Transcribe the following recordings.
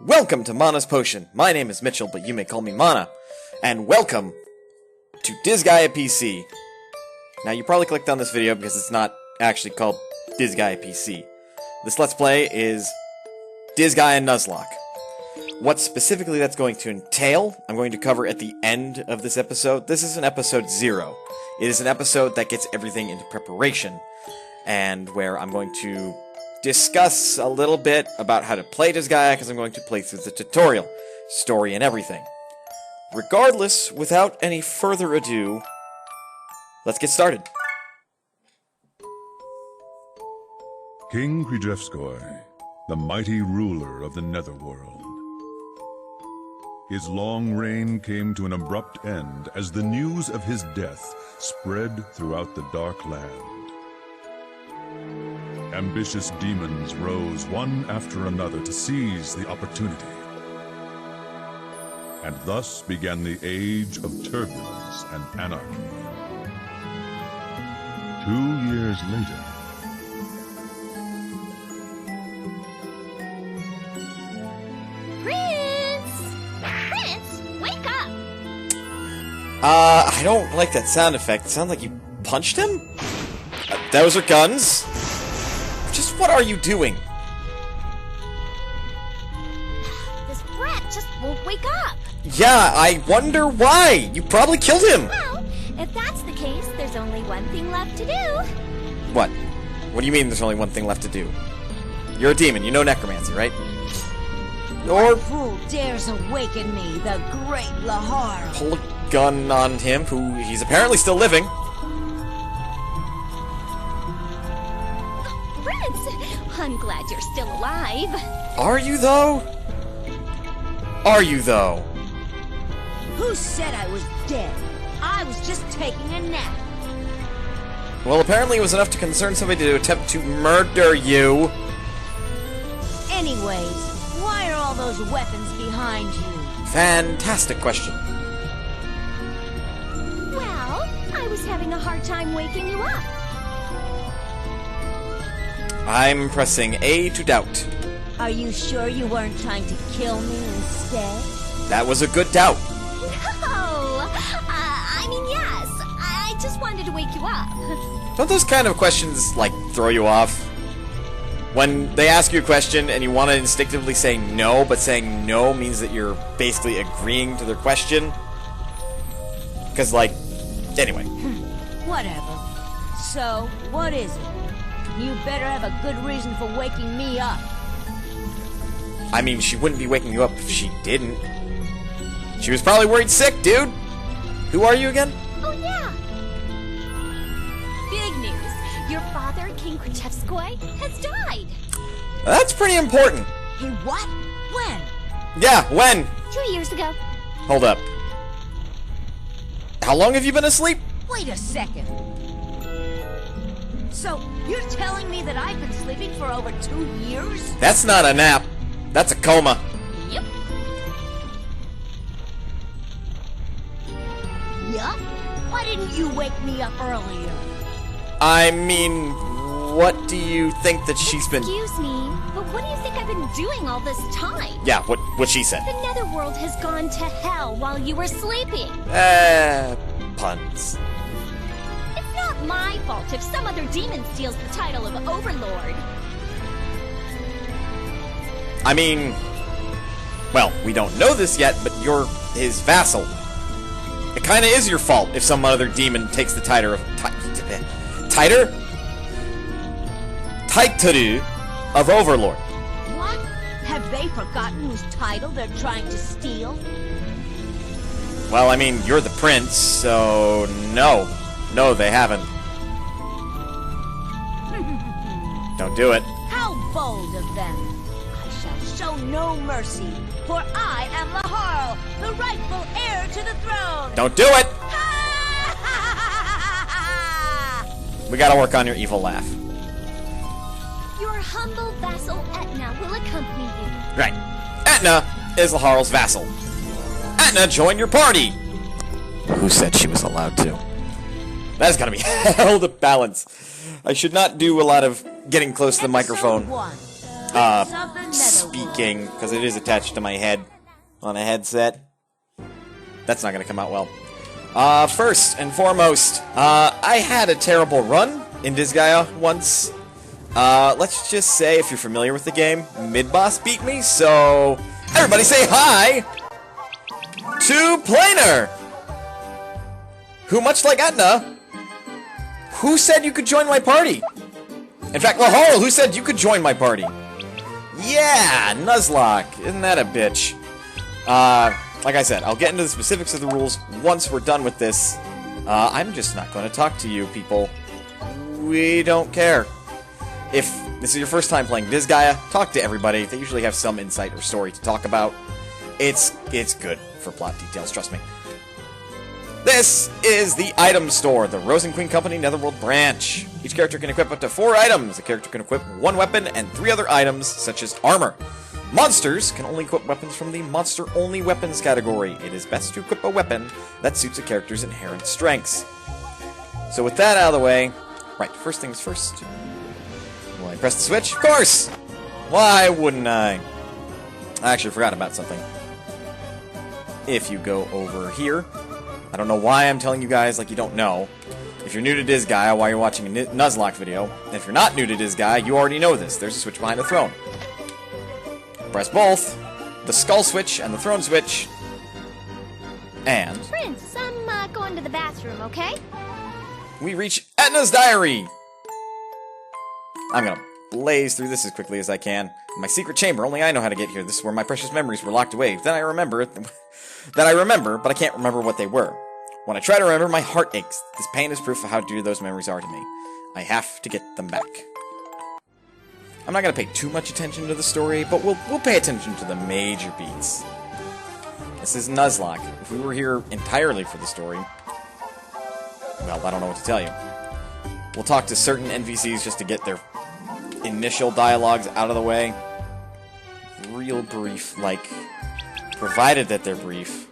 Welcome to Mana's Potion. My name is Mitchell, but you may call me Mana. And welcome to Disgaea PC. Now, you probably clicked on this video because it's not actually called Disgaea PC. This Let's Play is Disgaea Nuzlocke. What specifically that's going to entail, I'm going to cover at the end of this episode. This is an episode 0. It is an episode that gets everything into preparation, and where I'm going to discuss a little bit about how to play Disgaea, because I'm going to play through the tutorial, story, and everything. Regardless, without any further ado, let's get started. King Krijevskoi, the mighty ruler of the Netherworld. His long reign came to an abrupt end as the news of his death spread throughout the Dark Land. Ambitious demons rose one after another to seize the opportunity. And thus began the age of turbulence and anarchy. 2 years later, I don't like that sound effect. It sounds like you punched him? Those are guns? Just what are you doing? This brat just won't wake up. Yeah, I wonder why. You probably killed him. Well, if that's the case, there's only one thing left to do. What? What do you mean there's only one thing left to do? You're a demon. You know necromancy, right? Or Who dares awaken me, the great Lahar? pull a gun on him, who he's apparently still living. Prince, I'm glad you're still alive. Are you, though? Are you, though? Who said I was dead? I was just taking a nap. Well, apparently it was enough to concern somebody to attempt to murder you. Anyways, why are all those weapons behind you? Fantastic question. Well, I was having a hard time waking you up. I'm pressing A to doubt. Are you sure you weren't trying to kill me instead? That was a good doubt. No! I mean, yes. I just wanted to wake you up. Don't those kind of questions, like, throw you off? When they ask you a question and you want to instinctively say no, but saying no means that you're basically agreeing to their question? Because, like, anyway. Whatever. So, what is it? You better have a good reason for waking me up. I mean, she wouldn't be waking you up if she didn't. She was probably worried sick, dude. Who are you again? Oh, yeah. Big news. Your father, King Krijevskoi, has died. That's pretty important. He what? When? Yeah, when? 2 years ago. Hold up. How long have you been asleep? Wait a second. So, you're telling me that I've been sleeping for over 2 years? That's not a nap. That's a coma. Yep. Yup? Why didn't you wake me up earlier? I mean, what do you think that she's been... Excuse me, but what do you think I've been doing all this time? Yeah, what she said. The Netherworld has gone to hell while you were sleeping. Puns. It's not my fault if some other demon steals the title of Overlord. I mean, well, we don't know this yet, but you're his vassal. It kinda is your fault if some other demon takes the title of... Title of Overlord. What? Have they forgotten whose title they're trying to steal? Well, I mean, you're the prince, so no. No, they haven't. Don't do it. How bold of them! I shall show no mercy, for I am Lahar, the rightful heir to the throne! Don't do it! We gotta work on your evil laugh. Your humble vassal Etna will accompany you. Right. Etna is Laharl's vassal. Etna, join your party! Who said she was allowed to? That's gonna be hell to balance. I should not do a lot of getting close to the microphone. Episode 1. Prince of the Speak speaking, because it is attached to my head on a headset. That's not going to come out well. First and foremost, I had a terrible run in Disgaea once. Let's just say, if you're familiar with the game, mid-boss beat me, so everybody say hi to Planer, who, much like Etna, who said you could join my party? In fact, Lahore, who said you could join my party? Yeah, Nuzlocke, isn't that a bitch? Like I said, I'll get into the specifics of the rules once we're done with this. I'm just not going to talk to you people. We don't care. If this is your first time playing Disgaea, talk to everybody. They usually have some insight or story to talk about. It's good for plot details, trust me. This is the item store, the Rose and Queen Company Netherworld branch. Each character can equip up to 4 items. A character can equip 1 weapon and 3 other items, such as armor. Monsters can only equip weapons from the monster-only weapons category. It is best to equip a weapon that suits a character's inherent strengths. So with that out of the way, right, first things first. Will I press the switch? Of course! Why wouldn't I? I actually forgot about something. If you go over here, I don't know why I'm telling you guys like you don't know. If you're new to Disgaea while you're watching a Nuzlocke video, and if you're not new to Disgaea, you already know this. There's a switch behind the throne. Press both, the skull switch and the throne switch, and... Prince, I'm going to the bathroom, okay? we reach Etna's diary! I'm gonna blaze through this as quickly as I can. My secret chamber, only I know how to get here. This is where my precious memories were locked away. Then I remember but I can't remember what they were. When I try to remember, my heart aches. This pain is proof of how dear those memories are to me. I have to get them back. I'm not gonna pay too much attention to the story, but we'll pay attention to the major beats. This is Nuzlocke. If we were here entirely for the story, well, I don't know what to tell you. We'll talk to certain NPCs just to get their initial dialogues out of the way. Real brief, like, provided that they're brief.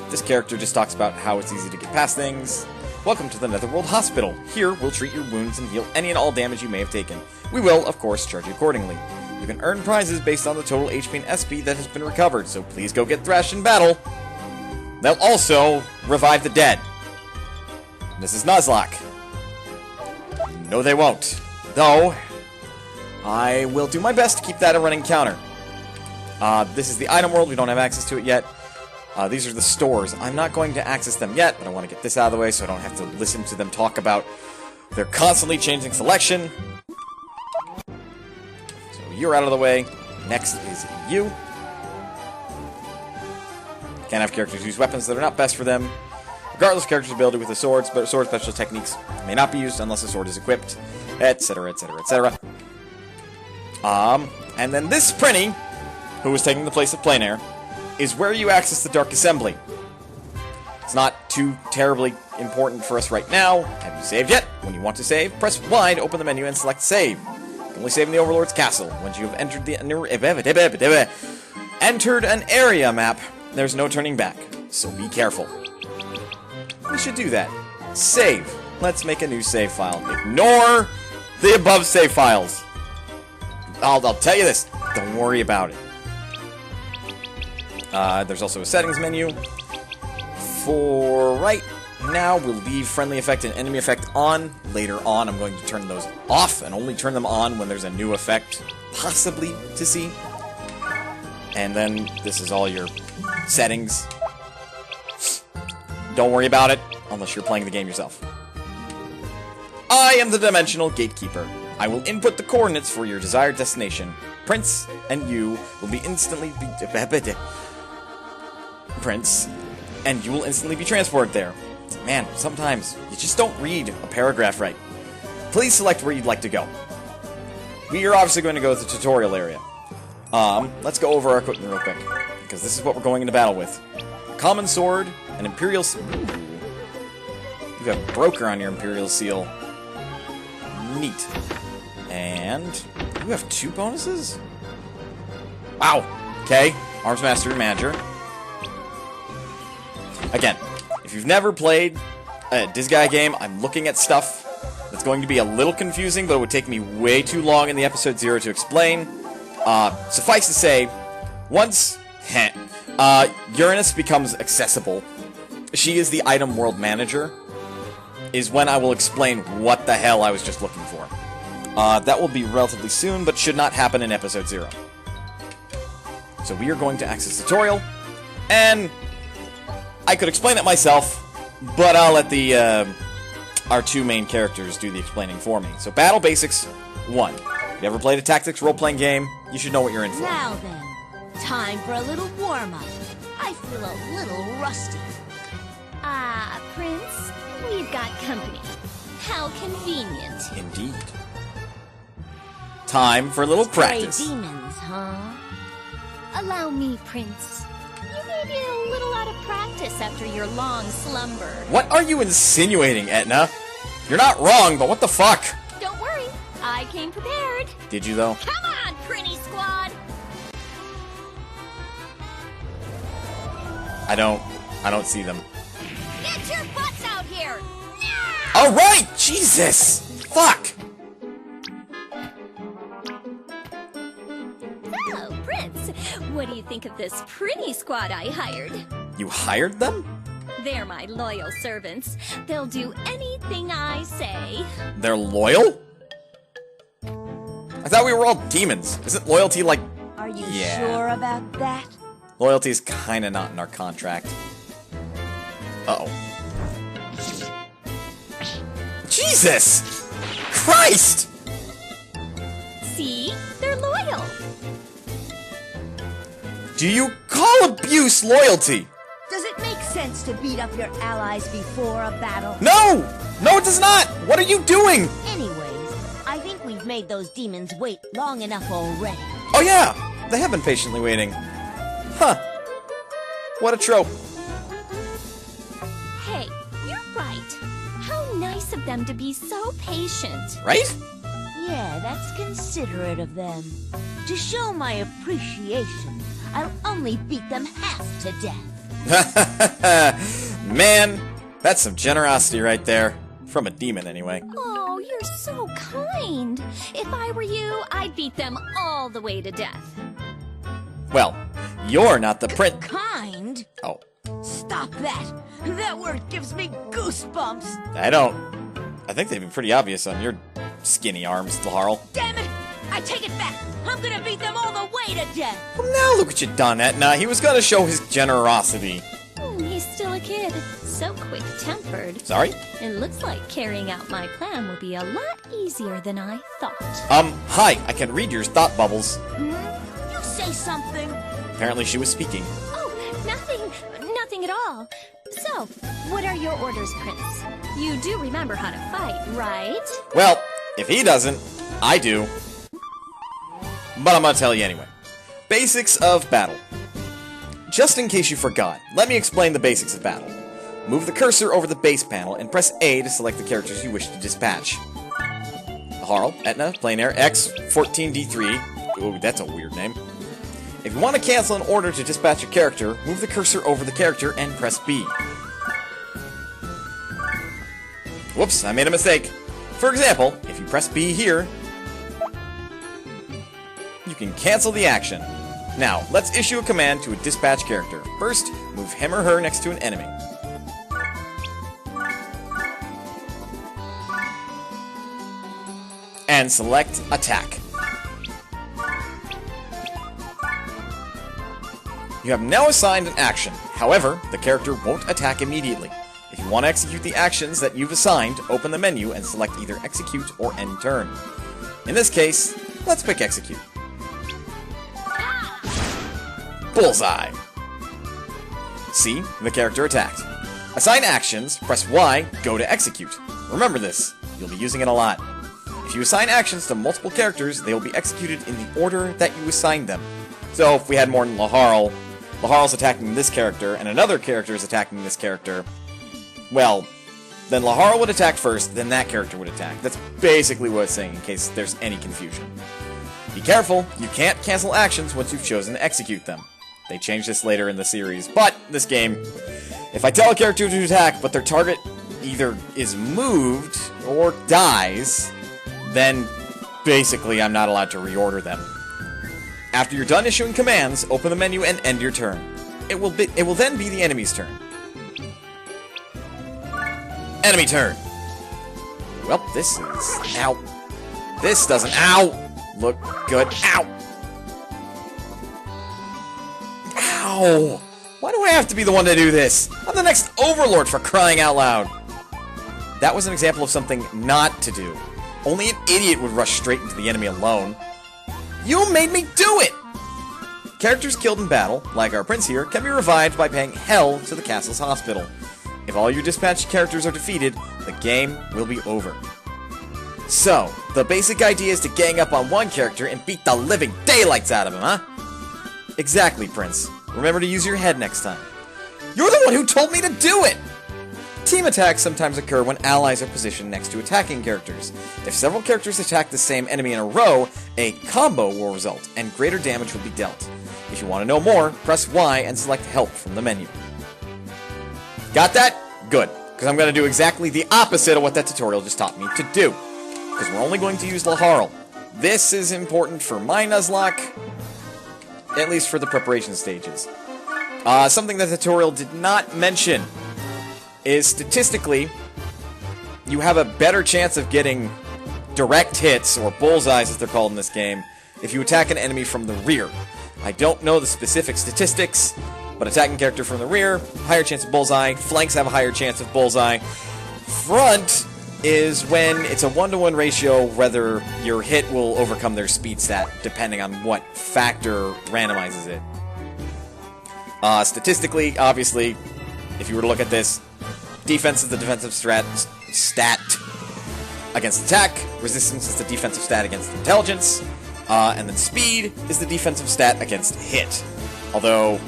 This character just talks about how it's easy to get past things. Welcome to the Netherworld Hospital. Here, we'll treat your wounds and heal any and all damage you may have taken. We will, of course, charge you accordingly. You can earn prizes based on the total HP and SP that has been recovered, so please go get thrashed in battle. They'll also revive the dead. This is Nuzlocke. No, they won't. Though, I will do my best to keep that a running counter. This is the item world. We don't have access to it yet. These are the stores. I'm not going to access them yet, but I want to get this out of the way so I don't have to listen to them talk about their constantly changing selection. So you're out of the way. Next is you. Can't have characters use weapons that are not best for them. Regardless of character's ability with the swords, but sword special techniques may not be used unless the sword is equipped, etc., etc., etc. And then this Prinny, who is taking the place of Plein Air, is where you access the Dark Assembly. It's not too terribly important for us right now. Have you saved yet? When you want to save, press Y to open the menu and select Save. You can only save in the Overlord's Castle. Once you have entered an area map, there's no turning back, so be careful. We should do that. Save. Let's make a new save file. Ignore the above save files. I'll tell you this. Don't worry about it. There's also a settings menu. For right now, we'll leave friendly effect and enemy effect on. Later on, I'm going to turn those off and only turn them on when there's a new effect, possibly, to see. And then this is all your settings. Don't worry about it, unless you're playing the game yourself. I am the Dimensional Gatekeeper. I will input the coordinates for your desired destination. Prince and you will be instantly transported there. Man, sometimes you just don't read a paragraph right. Please select where you'd like to go. We are obviously going to go to the tutorial area. Let's go over our equipment real quick, because this is what we're going into battle with. A common sword, an Imperial... Ooh. You have Broker on your Imperial Seal. Neat. And you have 2 bonuses? Wow. Okay. Arms Master and Manager. Again, if you've never played a Disgaea game, I'm looking at stuff that's going to be a little confusing, but it would take me way too long in the episode 0 to explain. Suffice to say, once Uranus becomes accessible, she is the item world manager, is when I will explain what the hell I was just looking for. That will be relatively soon, but should not happen in episode 0. So we are going to access tutorial, and I could explain it myself, but I'll let our two main characters do the explaining for me. So Battle Basics 1. If you ever played a tactics role-playing game, you should know what you're in for. Now then, time for a little warm-up. I feel a little rusty. Ah, Prince, we've got company. How convenient. Indeed. Time for a little practice. Stray demons, huh? Allow me, Prince. You may be a little out of practice after your long slumber. What are you insinuating, Etna? You're not wrong, but what the fuck? Don't worry, I came prepared. Did you, though? Come on, Prinny Squad! I don't see them. Get your butts out here! Alright! Jesus! Fuck! Oh, Prince, what do you think of this Prinny Squad I hired? You hired them? They're my loyal servants. They'll do anything I say. They're loyal? I thought we were all demons. Isn't loyalty like... Are you Yeah. sure about that? Loyalty is kinda not in our contract. Uh-oh. Jesus! Christ! See? They're loyal. Do you call abuse loyalty? Does it make sense to beat up your allies before a battle? No! No, it does not! What are you doing? Anyways, I think we've made those demons wait long enough already. Oh yeah! They have been patiently waiting. Huh. What a trope. Hey, you're right. How nice of them to be so patient. Right? Yeah, that's considerate of them. To show my appreciation, I'll only beat them half to death. Man, that's some generosity right there. From a demon, anyway. Oh, you're so kind. If I were you, I'd beat them all the way to death. Well, you're not the prince. Kind? Oh, Stop that! That word gives me goosebumps! I think they've been pretty obvious on your skinny arms, Laharl. Damn it! I take it back! I'm gonna beat them all the way to death! Well, now look what you done, Etna. He was gonna show his generosity. He's still a kid. So quick-tempered. Sorry? It looks like carrying out my plan will be a lot easier than I thought. Hi. I can read your thought bubbles. You say something! Apparently she was speaking. Oh, nothing at all. So, what are your orders, Prince? You do remember how to fight, right? Well, if he doesn't, I do. But I'm gonna tell you anyway. Basics of battle. Just in case you forgot, let me explain the basics of battle. Move the cursor over the base panel and press A to select the characters you wish to dispatch. Harl, Etna, Plain Air, X, 14D3. Ooh, that's a weird name. If you want to cancel an order to dispatch a character, move the cursor over the character and press B. Whoops, I made a mistake. For example, if you press B here, you can cancel the action. Now, let's issue a command to a dispatch character. First, move him or her next to an enemy. And select Attack. You have now assigned an action. However, the character won't attack immediately. If you want to execute the actions that you've assigned, open the menu and select either Execute or End Turn. In this case, let's pick Execute. Bullseye! See, the character attacked. Assign actions, press Y, go to Execute. Remember this, you'll be using it a lot. If you assign actions to multiple characters, they will be executed in the order that you assigned them. So if we had more than Laharl, Laharl's attacking this character, and another character is attacking this character, well, then Laharl would attack first, then that character would attack. That's basically what it's saying, in case there's any confusion. Be careful, you can't cancel actions once you've chosen to execute them. They changed this later in the series, but this game, if I tell a character to attack, but their target either is moved or dies, then basically I'm not allowed to reorder them. After you're done issuing commands, open the menu and end your turn. It will then be the enemy's turn. Enemy turn. Well, this is... Ow. This doesn't... Ow! Look good. Ow! Ow! Why do I have to be the one to do this? I'm the next overlord, for crying out loud! That was an example of something not to do. Only an idiot would rush straight into the enemy alone. You made me do it! Characters killed in battle, like our prince here, can be revived by paying hell to the castle's hospital. If all your dispatched characters are defeated, the game will be over. So, the basic idea is to gang up on one character and beat the living daylights out of him, huh? Exactly, Prince. Remember to use your head next time. You're the one who told me to do it! Team attacks sometimes occur when allies are positioned next to attacking characters. If several characters attack the same enemy in a row, a combo will result, and greater damage will be dealt. If you want to know more, press Y and select Help from the menu. Got that? Good, because I'm going to do exactly the opposite of what that tutorial just taught me to do. Because we're only going to use Laharl. This is important for my Nuzlocke, at least for the preparation stages. Something the tutorial did not mention is statistically, you have a better chance of getting direct hits, or bullseyes as they're called in this game, if you attack an enemy from the rear. I don't know the specific statistics, but attacking character from the rear, higher chance of bullseye. Flanks have a higher chance of bullseye. Front is when it's a 1-to-1 ratio, whether your hit will overcome their speed stat, depending on what factor randomizes it. Statistically, obviously, if you were to look at this, defense is the defensive stat against attack, resistance is the defensive stat against intelligence, and then speed is the defensive stat against hit. Although,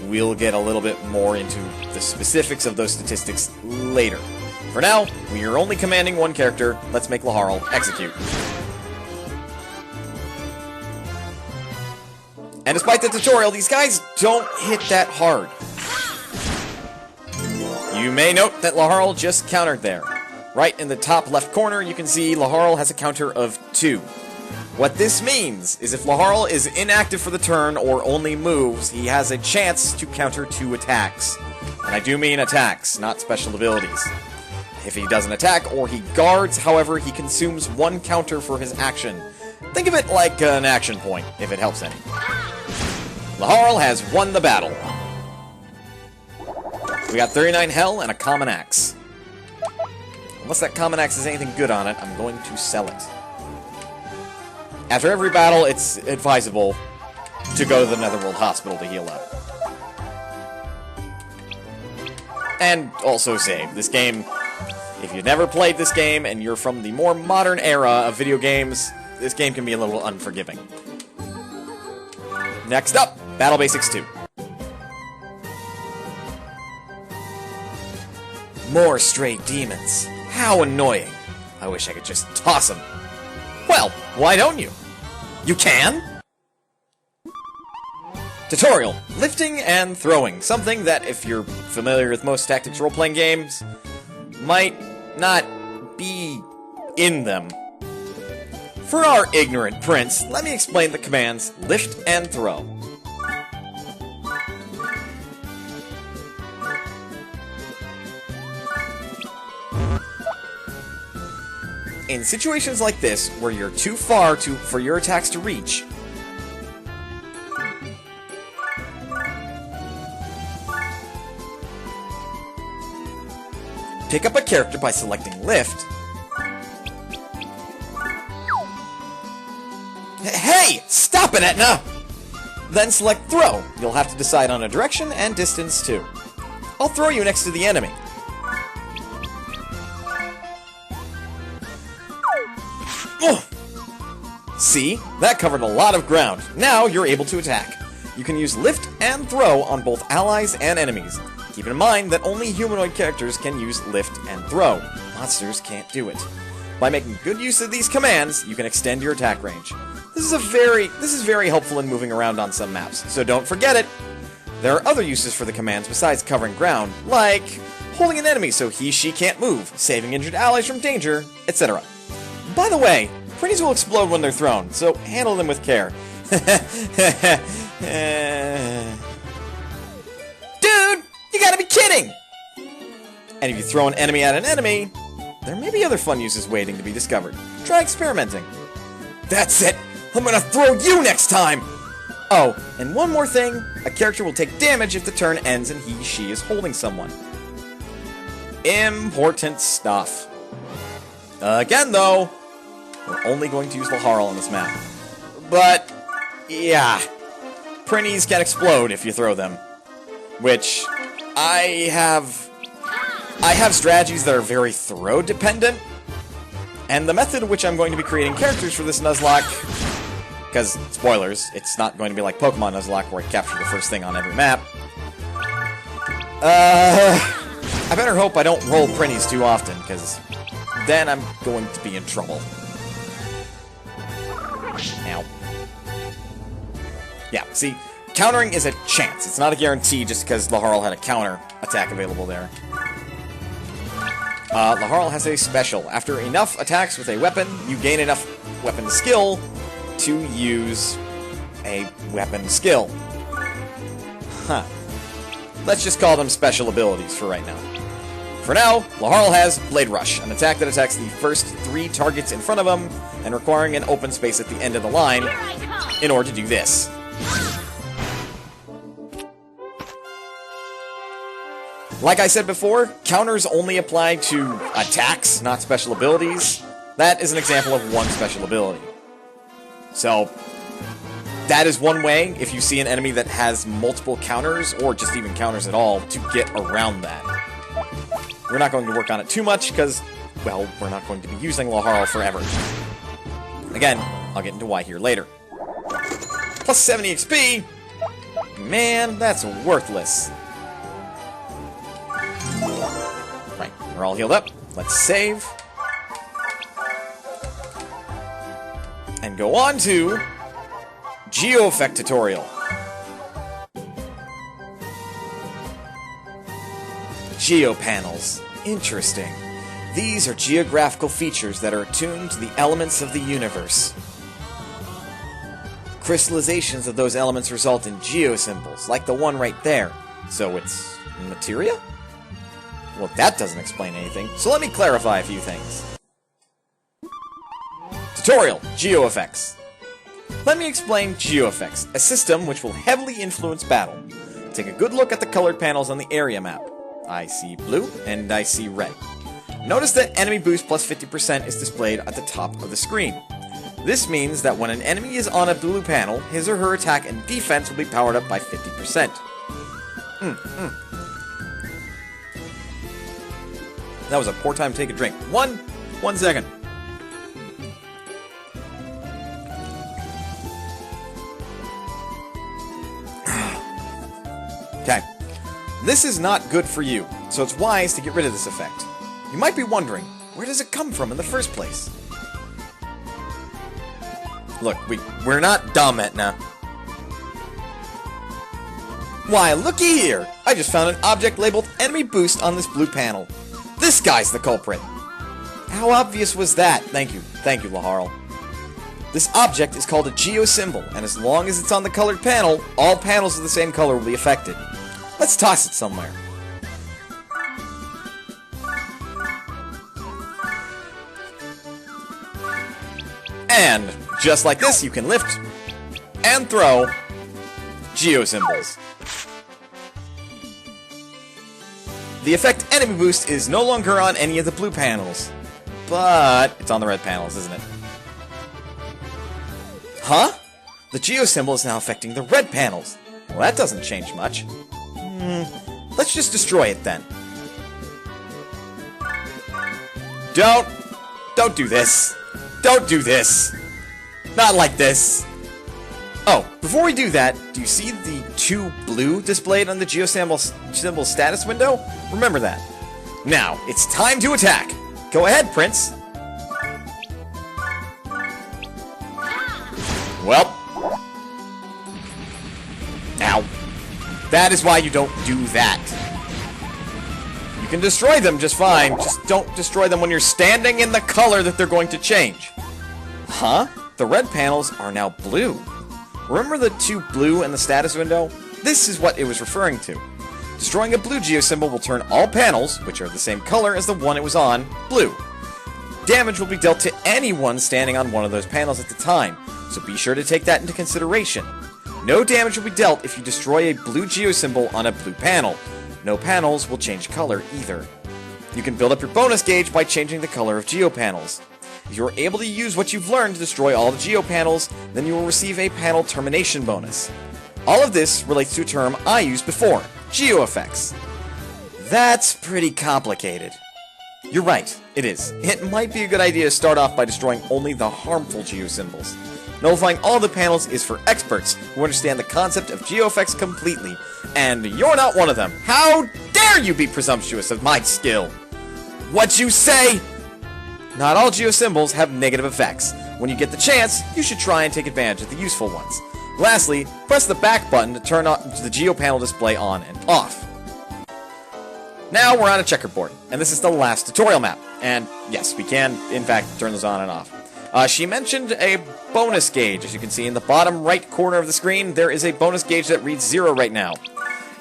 we'll get a little bit more into the specifics of those statistics later. For now, we are only commanding one character. Let's make Laharl execute. And despite the tutorial, these guys don't hit that hard. You may note that Laharl just countered there. Right in the top left corner, you can see Laharl has a counter of 2. What this means is if Laharl is inactive for the turn or only moves, he has a chance to counter 2 attacks. And I do mean attacks, not special abilities. If he doesn't attack or he guards, however, he consumes 1 counter for his action. Think of it like an action point, if it helps any. Laharl has won the battle. We got 39 hell and a common axe. Unless that common axe has anything good on it, I'm going to sell it. After every battle, it's advisable to go to the Netherworld Hospital to heal up. And also save. This game, if you've never played this game and you're from the more modern era of video games, this game can be a little unforgiving. Next up, Battle Basics 2. More stray demons. How annoying. I wish I could just toss them. Well, why don't you? You can? Tutorial. Lifting and throwing. Something that, if you're familiar with most tactics role-playing games, might not be in them. For our ignorant prince, let me explain the commands lift and throw. In situations like this, where you're too far for your attacks to reach, pick up a character by selecting lift. Hey! Stop it, Etna! Then select throw. You'll have to decide on a direction and distance too. I'll throw you next to the enemy. Ugh. See? That covered a lot of ground. Now you're able to attack. You can use lift and throw on both allies and enemies. Keep in mind that only humanoid characters can use lift and throw. Monsters can't do it. By making good use of these commands, you can extend your attack range. This is very helpful in moving around on some maps, so don't forget it. There are other uses for the commands besides covering ground, like holding an enemy so she can't move, saving injured allies from danger, etc. By the way, pretties will explode when they're thrown, so handle them with care. Dude, you gotta be kidding! And if you throw an enemy at an enemy, there may be other fun uses waiting to be discovered. Try experimenting. That's it! I'm gonna throw you next time! Oh, and one more thing. A character will take damage if the turn ends and she is holding someone. Important stuff. Again, though, we're only going to use Laharl on this map. But, yeah. Prinnies can explode if you throw them. Which, I have strategies that are very throw dependent. And the method in which I'm going to be creating characters for this Nuzlocke, because, spoilers, it's not going to be like Pokemon Nuzlocke where I capture the first thing on every map. I better hope I don't roll Prinnies too often, because then I'm going to be in trouble. Ow. Yeah, see, countering is a chance. It's not a guarantee just because Laharl had a counter attack available there. Laharl has a special. After enough attacks with a weapon, you gain enough weapon skill to use a weapon skill. Huh. Let's just call them special abilities for right now. For now, Laharl has Blade Rush, an attack that attacks the first 3 targets in front of him, and requiring an open space at the end of the line in order to do this. Like I said before, counters only apply to attacks, not special abilities. That is an example of one special ability. So, that is one way, if you see an enemy that has multiple counters, or just even counters at all, to get around that. We're not going to work on it too much, because, well, we're not going to be using Laharl forever. Again, I'll get into why here later. Plus 70 XP? Man, that's worthless. Right, we're all healed up. Let's save. And go on to Geo Effect Tutorial. Geopanels. Interesting. These are geographical features that are attuned to the elements of the universe. Crystallizations of those elements result in geosymbols, like the one right there. So it's materia? Well, that doesn't explain anything, so let me clarify a few things. Tutorial, GeoEffects. Let me explain GeoEffects, a system which will heavily influence battle. Take a good look at the colored panels on the area map. I see blue, and I see red. Notice that enemy boost plus 50% is displayed at the top of the screen. This means that when an enemy is on a blue panel, his or her attack and defense will be powered up by 50%. That was a poor time to take a drink. One second. Okay. This is not good for you, so it's wise to get rid of this effect. You might be wondering, where does it come from in the first place? Look, we're not dumb, Etna. Why, looky here! I just found an object labeled Enemy Boost on this blue panel. This guy's the culprit! How obvious was that? Thank you, Laharl. This object is called a geosymbol, and as long as it's on the colored panel, all panels of the same color will be affected. Let's toss it somewhere. And, just like this, you can lift and throw geosymbols. The effect Enemy Boost is no longer on any of the blue panels, but it's on the red panels, isn't it? Huh? The geosymbol is now affecting the red panels. Well, that doesn't change much. Let's just destroy it then. Don't do this. Don't do this. Not like this. Oh, before we do that, do you see the 2 blue displayed on the geosymbol status window? Remember that. Now, it's time to attack. Go ahead, Prince. Well. Ow. That is why you don't do that. You can destroy them just fine, just don't destroy them when you're standing in the color that they're going to change. Huh? The red panels are now blue. Remember the 2 blue in the status window? This is what it was referring to. Destroying a blue geosymbol will turn all panels, which are the same color as the one it was on, blue. Damage will be dealt to anyone standing on one of those panels at the time, so be sure to take that into consideration. No damage will be dealt if you destroy a blue geosymbol on a blue panel. No panels will change color either. You can build up your bonus gauge by changing the color of geopanels. If you are able to use what you've learned to destroy all the geopanels, then you will receive a panel termination bonus. All of this relates to a term I used before, geoeffects. That's pretty complicated. You're right, it is. It might be a good idea to start off by destroying only the harmful geosymbols. Nullifying all the panels is for experts who understand the concept of geoeffects completely, and you're not one of them. How dare you be presumptuous of my skill? What'd you say? Not all geosymbols have negative effects. When you get the chance, you should try and take advantage of the useful ones. Lastly, press the back button to turn the geopanel display on and off. Now we're on a checkerboard, and this is the last tutorial map. And yes, we can, in fact, turn those on and off. She mentioned a bonus gauge. As you can see in the bottom right corner of the screen, there is a bonus gauge that reads 0 right now.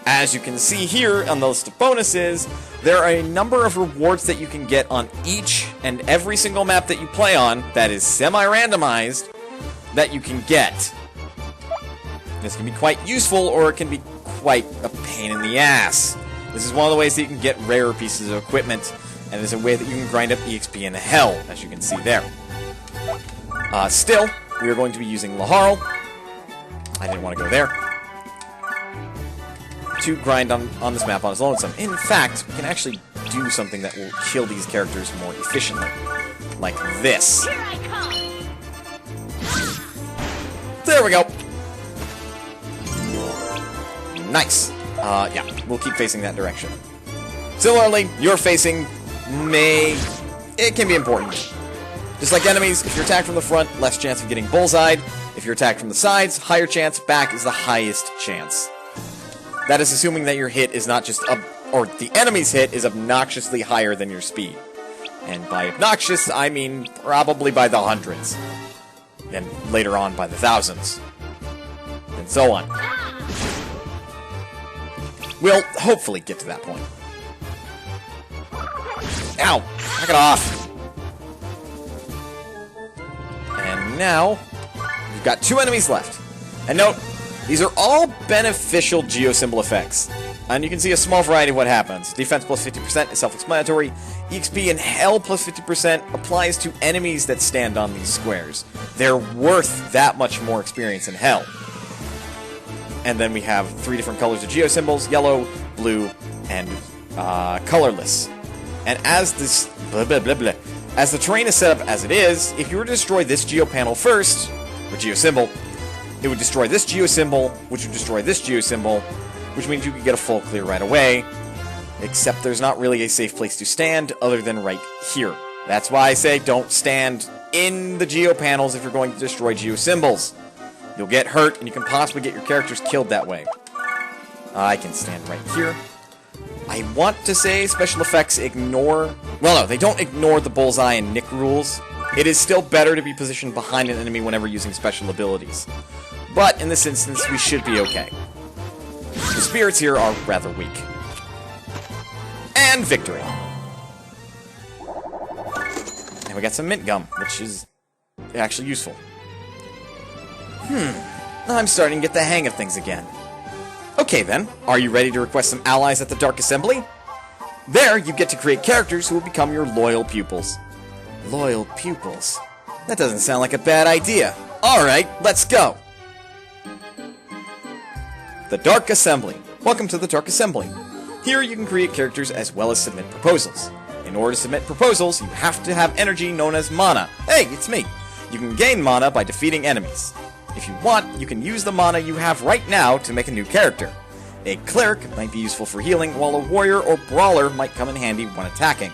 As you can see here on the list of bonuses, there are a number of rewards that you can get on each and every single map that you play on that is semi-randomized that you can get. This can be quite useful, or it can be quite a pain in the ass. This is one of the ways that you can get rare pieces of equipment, and it's a way that you can grind up EXP in hell, as you can see there. Still, we are going to be using Laharl. I didn't want to go there. To grind on this map on his lonesome. In fact, we can actually do something that will kill these characters more efficiently. Like this. Here I come. There we go. Nice. Yeah, we'll keep facing that direction. Similarly, your facing it can be important. Just like enemies, if you're attacked from the front, less chance of getting bullseyed. If you're attacked from the sides, higher chance, back is the highest chance. That is assuming that your hit is not just or the enemy's hit is obnoxiously higher than your speed. And by obnoxious, I mean probably by the hundreds. And later on by the thousands. And so on. We'll hopefully get to that point. Ow! Knock it off! And now, we've got 2 enemies left. And note, these are all beneficial geosymbol effects. And you can see a small variety of what happens. Defense plus 50% is self-explanatory. EXP and Hell plus 50% applies to enemies that stand on these squares. They're worth that much more experience in Hell. And then we have 3 different colors of geosymbols: yellow, blue, and colorless. And as this as the terrain is set up as it is, if you were to destroy this geopanel first, or geosymbol, it would destroy this geosymbol, which would destroy this geosymbol, which means you could get a full clear right away, except there's not really a safe place to stand other than right here. That's why I say don't stand in the geopanels if you're going to destroy geosymbols. You'll get hurt, and you can possibly get your characters killed that way. I can stand right here. I want to say special effects ignore... Well, no, they don't ignore the bullseye and nick rules. It is still better to be positioned behind an enemy whenever using special abilities. But in this instance, we should be okay. The spirits here are rather weak. And victory. And we got some mint gum, which is actually useful. I'm starting to get the hang of things again. Okay then, are you ready to request some allies at the Dark Assembly? There, you get to create characters who will become your loyal pupils. Loyal pupils? That doesn't sound like a bad idea. Alright, let's go! The Dark Assembly. Welcome to the Dark Assembly. Here you can create characters as well as submit proposals. In order to submit proposals, you have to have energy known as mana. Hey, it's me! You can gain mana by defeating enemies. If you want, you can use the mana you have right now to make a new character. A cleric might be useful for healing, while a warrior or brawler might come in handy when attacking.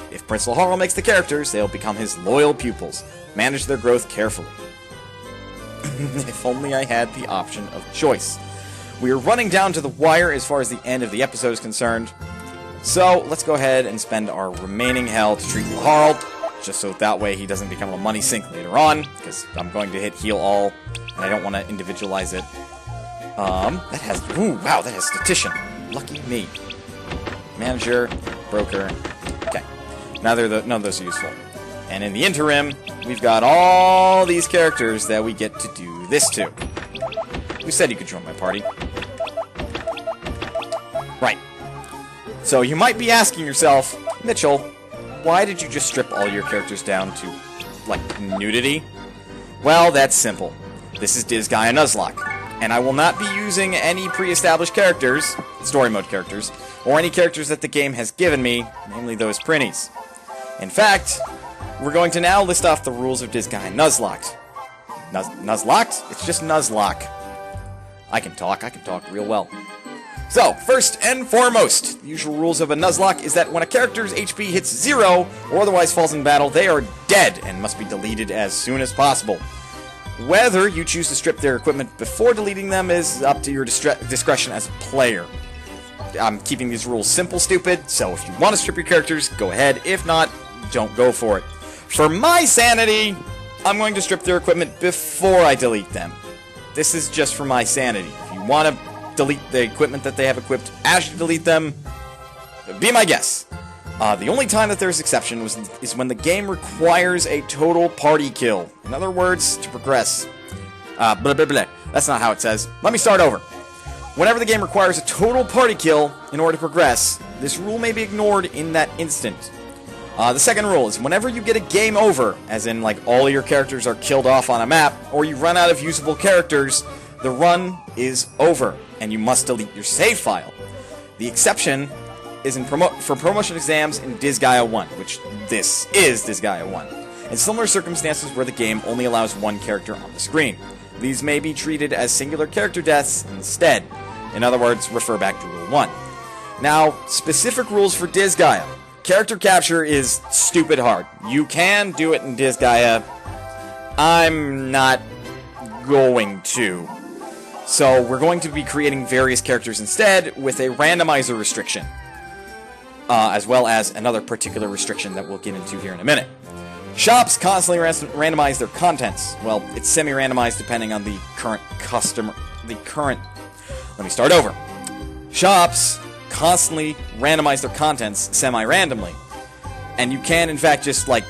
If Prince Laharl makes the characters, they'll become his loyal pupils. Manage their growth carefully. If only I had the option of choice. We are running down to the wire as far as the end of the episode is concerned. So, let's go ahead and spend our remaining hell to treat Laharl just so that way he doesn't become a money sink later on, because I'm going to hit heal all, and I don't want to individualize it. That has, ooh, wow, that has statistician. Lucky me. Manager, broker. Okay. Now none of those are useful. And in the interim, we've got all these characters that we get to do this to. Who said you could join my party? Right. So you might be asking yourself, Mitchell, why did you just strip all your characters down to, like, nudity? Well, that's simple. This is Disgaea Nuzlocke, and I will not be using any pre-established characters, story mode characters, or any characters that the game has given me, namely those printies. In fact, we're going to now list off the rules of Disgaea Nuzlocke. Nuzlocked? It's just Nuzlocke. I can talk real well. So, first and foremost, the usual rules of a Nuzlocke is that when a character's HP hits 0, or otherwise falls in battle, they are dead and must be deleted as soon as possible. Whether you choose to strip their equipment before deleting them is up to your discretion as a player. I'm keeping these rules simple, stupid, so if you want to strip your characters, go ahead. If not, don't go for it. For my sanity, I'm going to strip their equipment before I delete them. This is just for my sanity. If you want to delete the equipment that they have equipped as you delete them, be my guess. The only time that there's exception is when the game requires a total party kill. In other words, to progress. Blah, blah, blah. That's not how it says. Let me start over. Whenever the game requires a total party kill in order to progress, this rule may be ignored in that instant. The second rule is whenever you get a game over, as in like all your characters are killed off on a map, or you run out of usable characters, the run is over, and you must delete your save file. The exception is for promotion exams in Disgaea 1, which this is Disgaea 1, in similar circumstances where the game only allows one character on the screen. These may be treated as singular character deaths instead. In other words, refer back to Rule 1. Now, specific rules for Disgaea. Character capture is stupid hard. You can do it in Disgaea. I'm not going to. So we're going to be creating various characters instead with a randomizer restriction. As well as another particular restriction that we'll get into here in a minute. Shops constantly randomize their contents. Well, it's semi-randomized depending on the current customer. Let me start over. Shops constantly randomize their contents semi-randomly. And you can, in fact, just, like,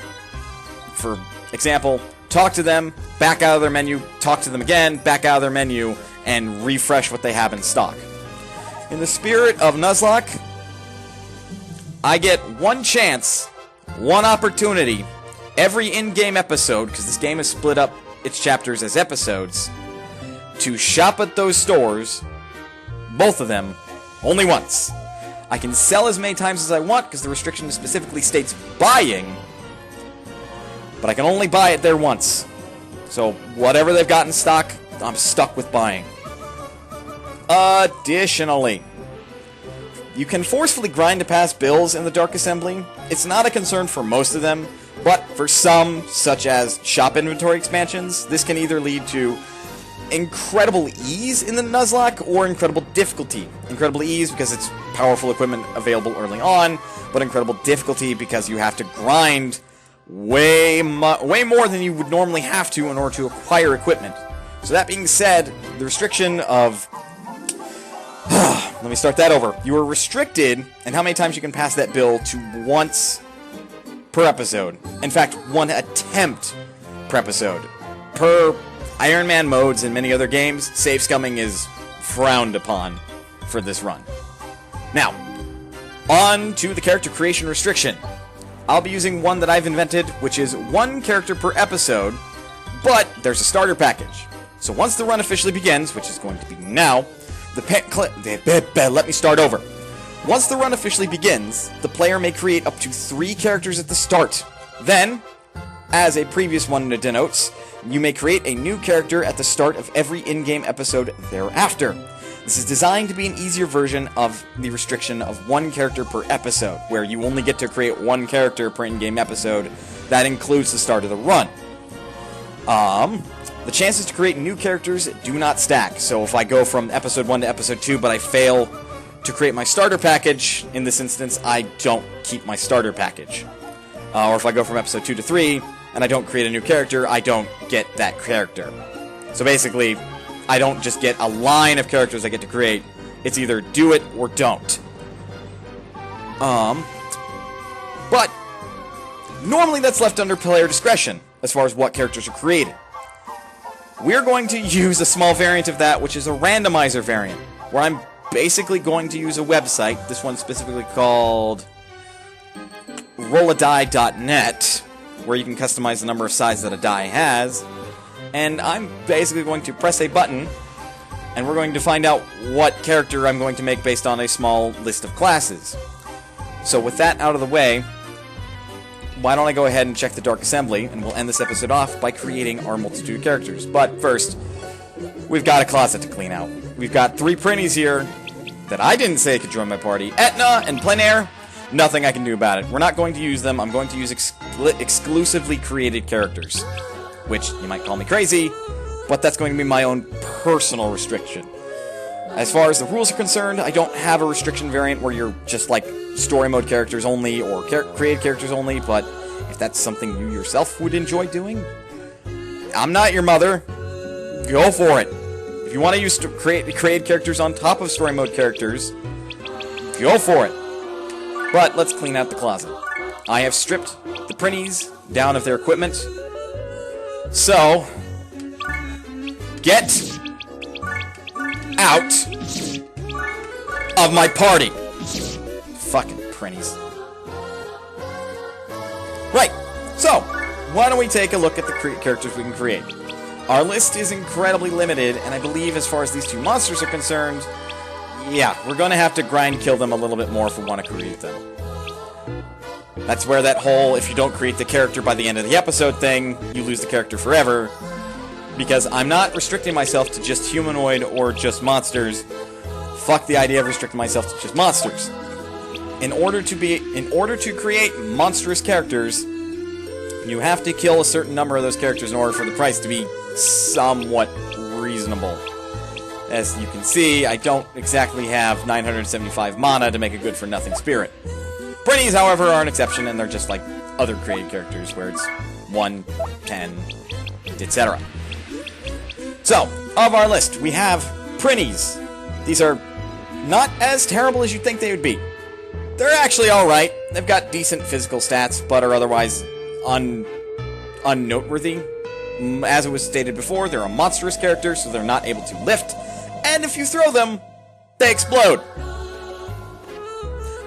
for example, talk to them, back out of their menu, talk to them again, back out of their menu, and refresh what they have in stock. In the spirit of Nuzlocke, I get one chance, one opportunity, every in-game episode, because this game is split up its chapters as episodes, to shop at those stores, both of them, only once. I can sell as many times as I want, because the restriction specifically states buying, but I can only buy it there once. So, whatever they've got in stock, I'm stuck with buying. Additionally, you can forcefully grind to pass bills in the Dark Assembly. It's not a concern for most of them, but for some, such as shop inventory expansions, this can either lead to incredible ease in the Nuzlocke or incredible difficulty. Incredible ease because it's powerful equipment available early on, but incredible difficulty because you have to grind way more than you would normally have to in order to acquire equipment. So that being said, the restriction of... let me start that over. You are restricted in how many times you can pass that bill to once per episode. In fact, one attempt per episode. Per Ironman modes and many other games, save scumming is frowned upon for this run. Now, on to the character creation restriction. I'll be using one that I've invented, which is one character per episode, but there's a starter package. So once the run officially begins, which is going to be now, let me start over. Once the run officially begins, the player may create up to 3 characters at the start. Then, as a previous one denotes, you may create a new character at the start of every in-game episode thereafter. This is designed to be an easier version of the restriction of 1 character per episode, where you only get to create 1 character per in-game episode. That includes the start of the run. The chances to create new characters do not stack, so if I go from episode 1 to episode 2, but I fail to create my starter package, in this instance, I don't keep my starter package. Or if I go from episode 2 to 3, and I don't create a new character, I don't get that character. So basically, I don't just get a line of characters I get to create. It's either do it or don't. But normally that's left under player discretion as far as what characters are created. We're going to use a small variant of that, which is a randomizer variant, where I'm basically going to use a website, this one specifically called rolladie.net, where you can customize the number of sides that a die has, and I'm basically going to press a button, and we're going to find out what character I'm going to make based on a small list of classes. So with that out of the way, why don't I go ahead and check the Dark Assembly, and we'll end this episode off by creating our multitude of characters. But first, we've got a closet to clean out. We've got 3 printies here that I didn't say could join my party. Etna and Plein Air, nothing I can do about it. We're not going to use them. I'm going to use exclusively created characters, which you might call me crazy, but that's going to be my own personal restriction. As far as the rules are concerned, I don't have a restriction variant where you're just like story mode characters only or created characters only, but if that's something you yourself would enjoy doing, I'm not your mother. Go for it. If you want to use created characters on top of story mode characters, go for it. But let's clean out the closet. I have stripped the printies down of their equipment. So, get out of my party. Fucking printies. Right, so, why don't we take a look at the characters we can create. Our list is incredibly limited, and I believe as far as these 2 monsters are concerned, yeah, we're going to have to grind kill them a little bit more if we want to create them. That's where that whole, if you don't create the character by the end of the episode thing, you lose the character forever. Because I'm not restricting myself to just humanoid or just monsters. Fuck the idea of restricting myself to just monsters. In order to create monstrous characters, you have to kill a certain number of those characters in order for the price to be somewhat reasonable. As you can see, I don't exactly have 975 mana to make a good-for-nothing spirit. Printies, however, are an exception, and they're just like other created characters, where it's 1, 10, etc. So, of our list, we have Printies. These are not as terrible as you'd think they would be. They're actually alright. They've got decent physical stats, but are otherwise unnoteworthy. As it was stated before, they're a monstrous character, so they're not able to lift, and if you throw them, they explode.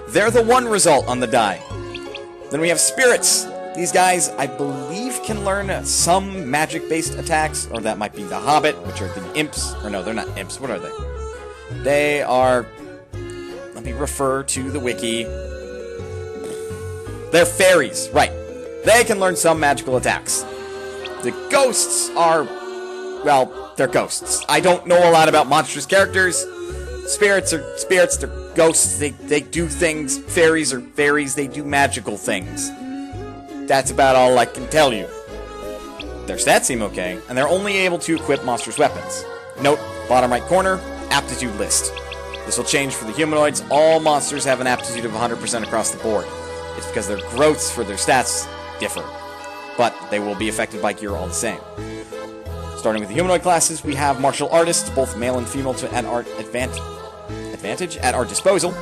They're the 1 result on the die. Then we have Spirits. These guys, I believe, can learn some magic-based attacks, or that might be the Hobbit, which are the imps. Or no, they're not imps. What are they? They are... Let me refer to the wiki. They're fairies, right. They can learn some magical attacks. The ghosts are... Well, they're ghosts. I don't know a lot about monstrous characters. Spirits are spirits, they're ghosts, they do things. Fairies are fairies, they do magical things. That's about all I can tell you. Their stats seem okay, and they're only able to equip monstrous weapons. Note, bottom right corner, aptitude list. This will change for the humanoids. All monsters have an aptitude of 100% across the board. It's because their growths for their stats differ, but they will be affected by gear all the same. Starting with the humanoid classes, we have martial artists, both male and female, to an art advantage at our disposal.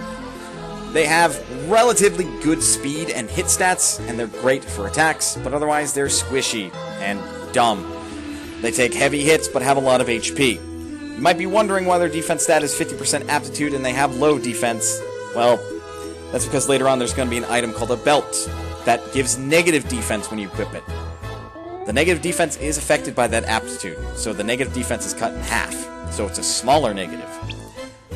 They have relatively good speed and hit stats, and they're great for attacks, but otherwise they're squishy and dumb. They take heavy hits, but have a lot of HP. You might be wondering why their defense stat is 50% aptitude and they have low defense. Well, that's because later on there's going to be an item called a belt that gives negative defense when you equip it. The negative defense is affected by that aptitude, so the negative defense is cut in half, so it's a smaller negative.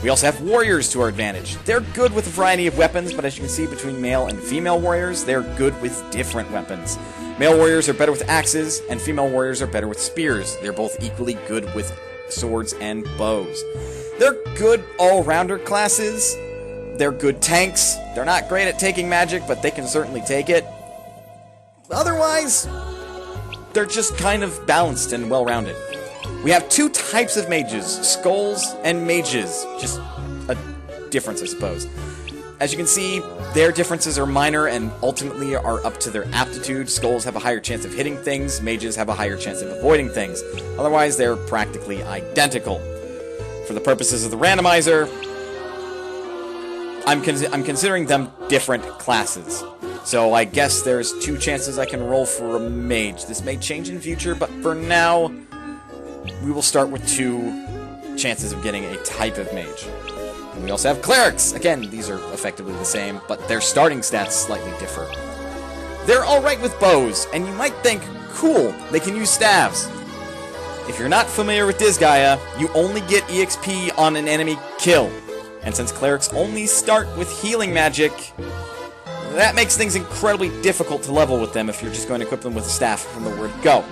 We also have warriors to our advantage. They're good with a variety of weapons, but as you can see between male and female warriors, they're good with different weapons. Male warriors are better with axes, and female warriors are better with spears. They're both equally good with swords and bows. They're good all-rounder classes. They're good tanks. They're not great at taking magic, but they can certainly take it. Otherwise, they're just kind of balanced and well-rounded. We have two types of mages, skulls and mages. Just a difference, I suppose. As you can see, their differences are minor and ultimately are up to their aptitude. Skulls have a higher chance of hitting things, mages have a higher chance of avoiding things. Otherwise, they're practically identical. For the purposes of the randomizer, I'm considering them different classes. So I guess there's 2 chances I can roll for a mage. This may change in the future, but for now, we will start with 2 chances of getting a type of mage. And we also have clerics. Again, these are effectively the same, but their starting stats slightly differ. They're alright with bows, and you might think, cool, they can use staves. If you're not familiar with Disgaea, you only get EXP on an enemy kill. And since clerics only start with healing magic, that makes things incredibly difficult to level with them if you're just going to equip them with a staff from the word go.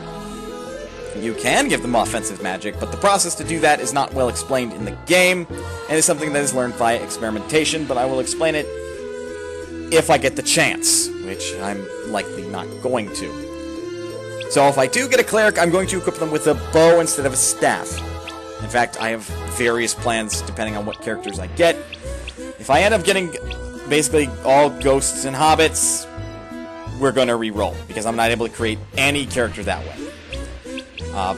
You can give them offensive magic, but the process to do that is not well explained in the game, and is something that is learned via experimentation, but I will explain it if I get the chance, which I'm likely not going to. So if I do get a cleric, I'm going to equip them with a bow instead of a staff. In fact, I have various plans depending on what characters I get. If I end up getting basically all ghosts and hobbits, we're going to re-roll, because I'm not able to create any character that way.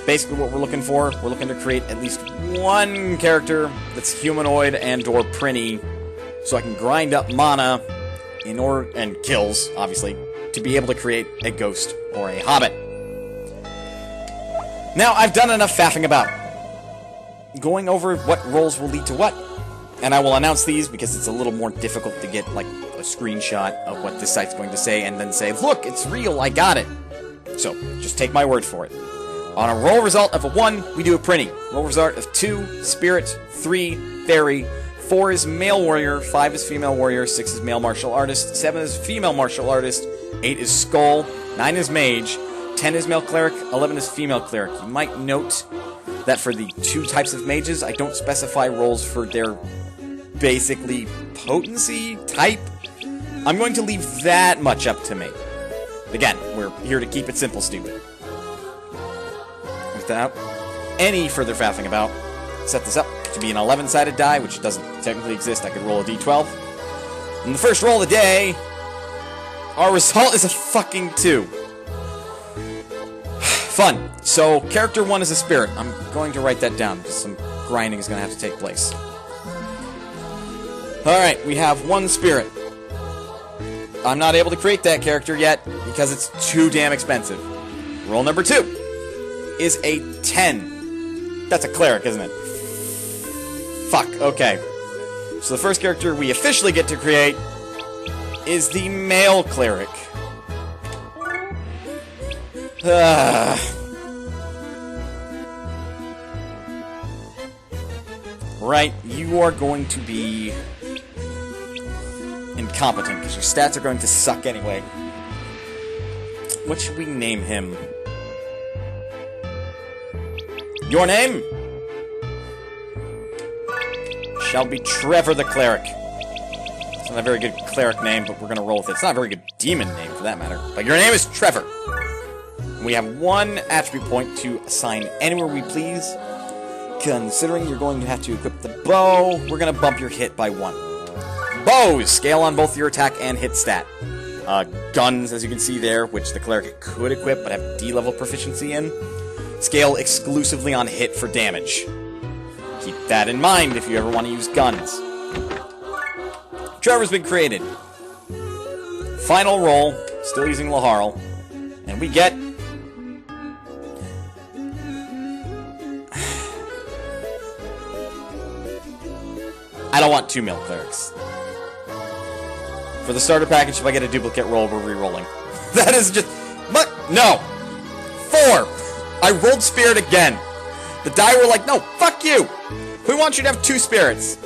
Basically what we're looking to create at least one character that's humanoid and or printy, so I can grind up mana and kills, obviously, to be able to create a ghost or a hobbit. Now, I've done enough faffing about, going over what roles will lead to what, and I will announce these because it's a little more difficult to get, like, a screenshot of what this site's going to say and then say, look, it's real, I got it. So, just take my word for it. On a roll result of a 1, we do a printing. Roll result of 2, spirit, 3, fairy, 4 is male warrior, 5 is female warrior, 6 is male martial artist, 7 is female martial artist, 8 is skull, 9 is mage, 10 is male cleric, 11 is female cleric. You might note that for the 2 types of mages, I don't specify rolls for their basically potency type. I'm going to leave that much up to me. Again, we're here to keep it simple, stupid. Without any further faffing about, set this up to be an 11-sided die, which doesn't technically exist. I could roll a d12. And the first roll of the day, our result is a fucking 2. Fun. So, character 1 is a spirit. I'm going to write that down, because some grinding is going to have to take place. Alright, we have 1 spirit. I'm not able to create that character yet, because it's too damn expensive. Roll number 2 is a 10. That's a cleric, isn't it? Fuck, okay. So the first character we officially get to create is the male cleric. Right, you are going to be incompetent, because your stats are going to suck anyway. What should we name him? Your name shall be Trevor the Cleric. It's not a very good cleric name, but we're going to roll with it. It's not a very good demon name, for that matter. But your name is Trevor. We have 1 attribute point to assign anywhere we please. Considering you're going to have to equip the bow, we're going to bump your hit by 1. Bows! Scale on both your attack and hit stat. Guns, as you can see there, which the cleric could equip but have D-level proficiency in. Scale exclusively on hit for damage. Keep that in mind if you ever want to use guns. Trevor's been created. Final roll, still using Laharl, and we get... I don't want 2 male clerics. For the starter package, if I get a duplicate roll, we're re-rolling. That is just... But, no! 4! I rolled spirit again. The die were like, no, fuck you! We want you to have 2 spirits.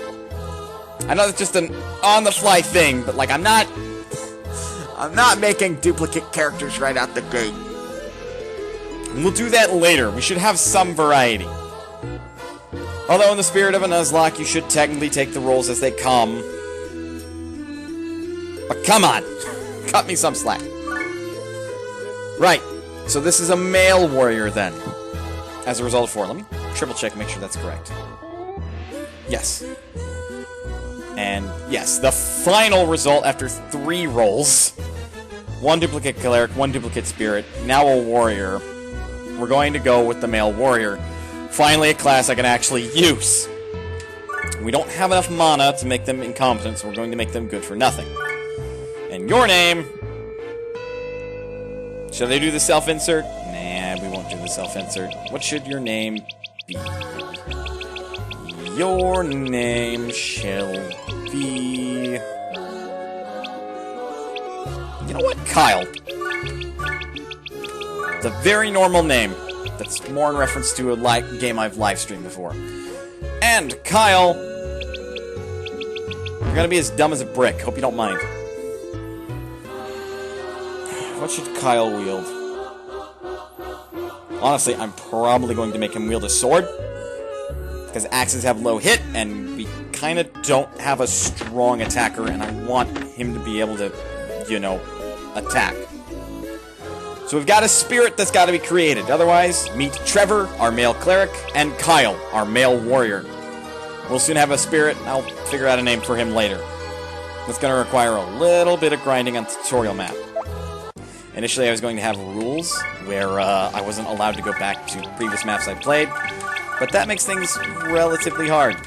I know that's just an on-the-fly thing, but, like, I'm not making duplicate characters right out the gate. And we'll do that later. We should have some variety. Although, in the spirit of a Nuzlocke, you should technically take the rolls as they come. But come on! Cut me some slack. Right. So this is a male warrior, then. As a result of 4. Let me triple check and make sure that's correct. Yes. And yes, the final result after 3 rolls. 1 duplicate cleric, 1 duplicate spirit, now a warrior. We're going to go with the male warrior. Finally a class I can actually use. We don't have enough mana to make them incompetent, so we're going to make them good for nothing. And your name... Should I do the self-insert? Nah, we won't do the self-insert. What should your name be? Your name shall be... You know what? Kyle. It's a very normal name. That's more in reference to a game I've live-streamed before. And Kyle... You're gonna be as dumb as a brick. Hope you don't mind. What should Kyle wield? Honestly, I'm probably going to make him wield a sword. Because axes have low hit, and we kind of don't have a strong attacker, and I want him to be able to, you know, attack. So we've got a spirit that's got to be created. Otherwise, meet Trevor, our male cleric, and Kyle, our male warrior. We'll soon have a spirit, and I'll figure out a name for him later. That's going to require a little bit of grinding on the tutorial map. Initially, I was going to have rules where I wasn't allowed to go back to previous maps I played, but that makes things relatively hard.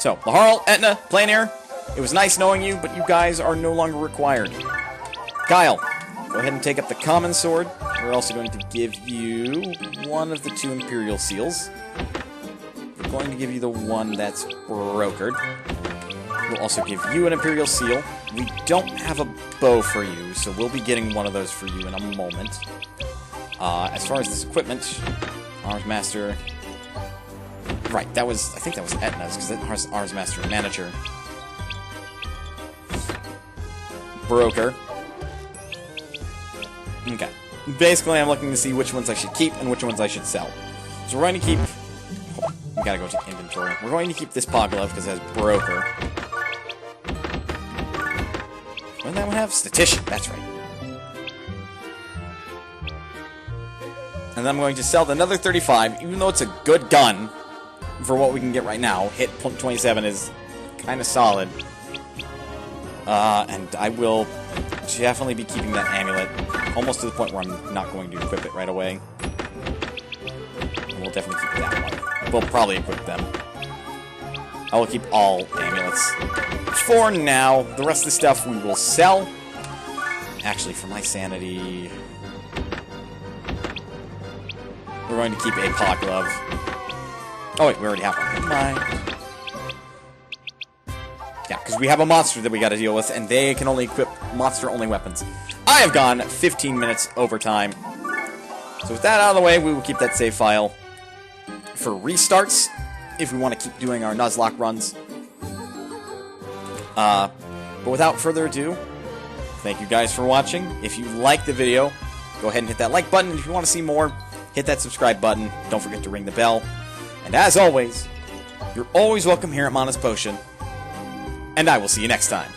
So, Laharl, Etna, Plein Air, it was nice knowing you, but you guys are no longer required. Kyle, go ahead and take up the common sword. We're also going to give you one of the 2 Imperial Seals. We're going to give you the one that's brokered. We'll also give you an Imperial Seal. We don't have a bow for you, so we'll be getting one of those for you in a moment. As far as this equipment, Arms Master... Right, I think that was Etna's, because that's Arms Master and Manager. Broker. Okay. Basically, I'm looking to see which ones I should keep and which ones I should sell. So we're going to keep... We gotta go to inventory. We're going to keep this Paw Glove because it has Broker. What did that one have? Statistician, that's right. And then I'm going to sell the another 35, even though it's a good gun for what we can get right now. Hit 27 is kind of solid. And I will definitely be keeping that amulet, almost to the point where I'm not going to equip it right away. And we'll definitely keep that one. We'll probably equip them. I will keep all amulets. For now, the rest of the stuff we will sell. Actually, for my sanity... We're going to keep a Paw Glove. Oh wait, we already have one. Never mind. Yeah, because we have a monster that we gotta deal with, and they can only equip monster-only weapons. I have gone 15 minutes over time. So with that out of the way, we will keep that save file for restarts, if we want to keep doing our Nuzlocke runs. But without further ado, thank you guys for watching. If you like the video, go ahead and hit that like button. If you want to see more, hit that subscribe button. Don't forget to ring the bell. And as always, you're always welcome here at Mana's Potion. And I will see you next time.